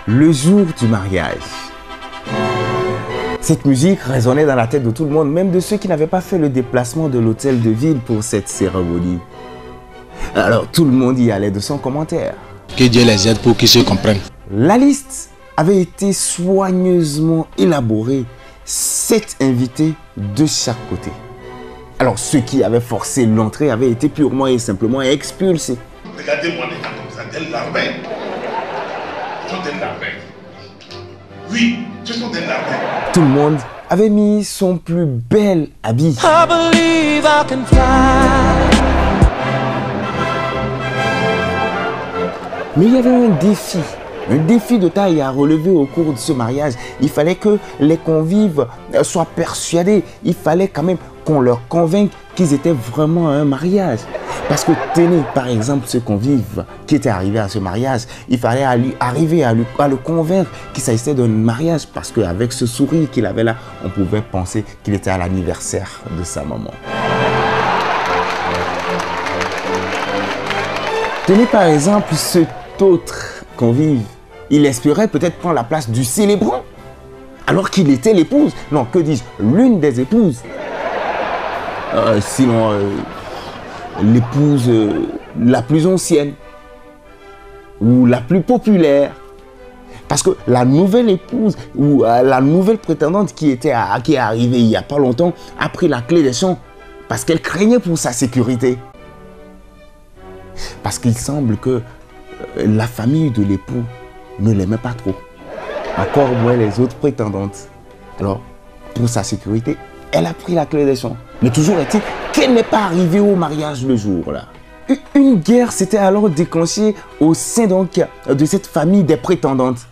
Le jour du mariage. Cette musique résonnait dans la tête de tout le monde, même de ceux qui n'avaient pas fait le déplacement de l'hôtel de ville pour cette cérémonie. Alors tout le monde y allait de son commentaire. Que Dieu les aide pour qu'ils se comprennent. La liste avait été soigneusement élaborée, 7 invités de chaque côté. Alors ceux qui avaient forcé l'entrée avaient été purement et simplement expulsés. Regardez-moi les gars comme ça, des larbins. Ce sont des larbins. Oui, ce sont des larbins. Tout le monde avait mis son plus bel habit. I believe I can fly. Mais il y avait un défi de taille à relever au cours de ce mariage. Il fallait que les convives soient persuadés. Il fallait quand même qu'on leur convainque qu'ils étaient vraiment à un mariage. Parce que tenez, par exemple, ce convive qui était arrivé à ce mariage, il fallait arriver à le convaincre qu'il s'agissait d'un mariage. Parce qu'avec ce sourire qu'il avait là, on pouvait penser qu'il était à l'anniversaire de sa maman. Tenez par exemple cet autre convive. Il espérait peut-être prendre la place du célébrant, alors qu'il était l'épouse. Non, que dis-je, l'une des épouses. Sinon, l'épouse la plus ancienne ou la plus populaire. Parce que la nouvelle épouse ou la nouvelle prétendante qui est arrivée il n'y a pas longtemps a pris la clé des champs parce qu'elle craignait pour sa sécurité. Parce qu'il semble que la famille de l'époux ne l'aimait pas trop. Encore moins les autres prétendantes. Alors, pour sa sécurité, elle a pris la clé des champs. Mais toujours est-il qu'elle n'est pas arrivée au mariage le jour-là. Une guerre s'était alors déclenchée au sein donc de cette famille des prétendantes.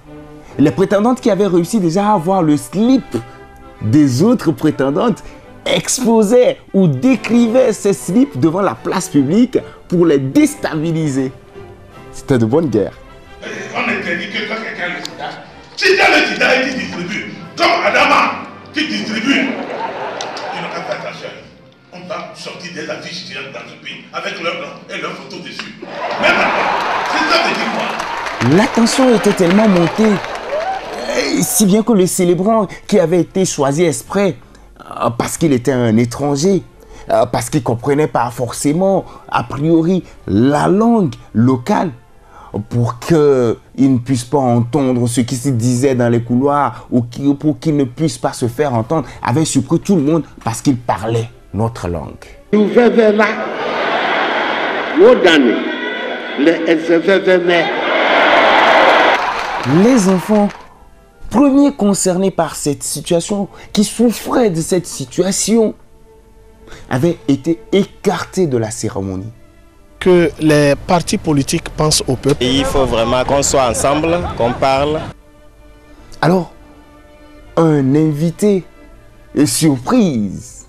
Les prétendantes qui avaient réussi déjà à avoir le slip des autres prétendantes exposaient ou décrivaient ces slips devant la place publique pour les déstabiliser. C'était de bonne guerre. On interdit que quand quelqu'un a le sida, si tu as le sida et tu distribues, comme Adama qui distribue, il n'a qu'à faire attention. On va sortir des affiches géantes dans ce pays avec leur nom et leur photo dessus. Même après, c'est ça de dire quoi? La tension était tellement montée, si bien que le célébrant qui avait été choisi exprès, parce qu'il était un étranger, parce qu'il ne comprenait pas forcément, a priori, la langue locale, pour qu'il ne puisse pas entendre ce qui se disait dans les couloirs ou pour qu'il ne puisse pas se faire entendre, avait surpris tout le monde parce qu'il parlait notre langue. Les enfants, premiers concernés par cette situation, qui souffraient de cette situation, avaient été écartés de la cérémonie. Que les partis politiques pensent au peuple. Et il faut vraiment qu'on soit ensemble, qu'on parle. Alors, un invité surprise,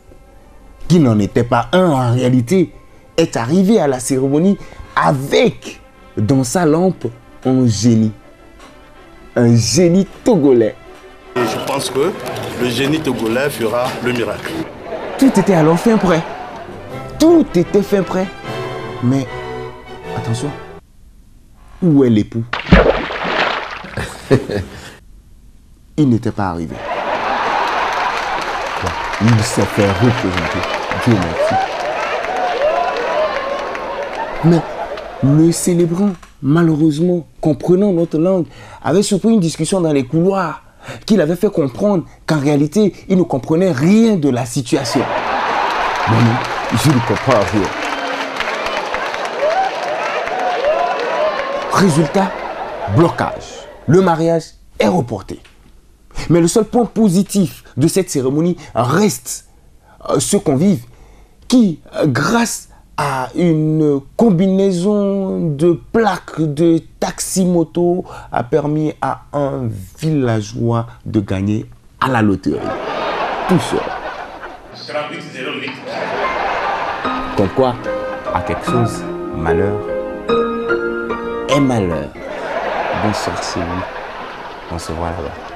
qui n'en était pas un en réalité, est arrivé à la cérémonie avec, dans sa lampe, un génie togolais. Et je pense que le génie togolais fera le miracle. Tout était alors fin prêt. Tout était fin prêt. Mais, attention, où est l'époux? Il n'était pas arrivé. Il s'est fait représenter. Dieu merci. Mais le célébrant, malheureusement, comprenant notre langue, avait surpris une discussion dans les couloirs qui l'avait fait comprendre qu'en réalité, il ne comprenait rien de la situation. Moi-même, je ne comprends rien. Résultat, blocage. Le mariage est reporté. Mais le seul point positif de cette cérémonie reste ce convive qui, grâce à une combinaison de plaques de taxi-moto, a permis à un villageois de gagner à la loterie. Tout seul. Comme quoi, à quelque chose, malheur est malheur. Bonsoir, c'est vous. On se voit là-bas.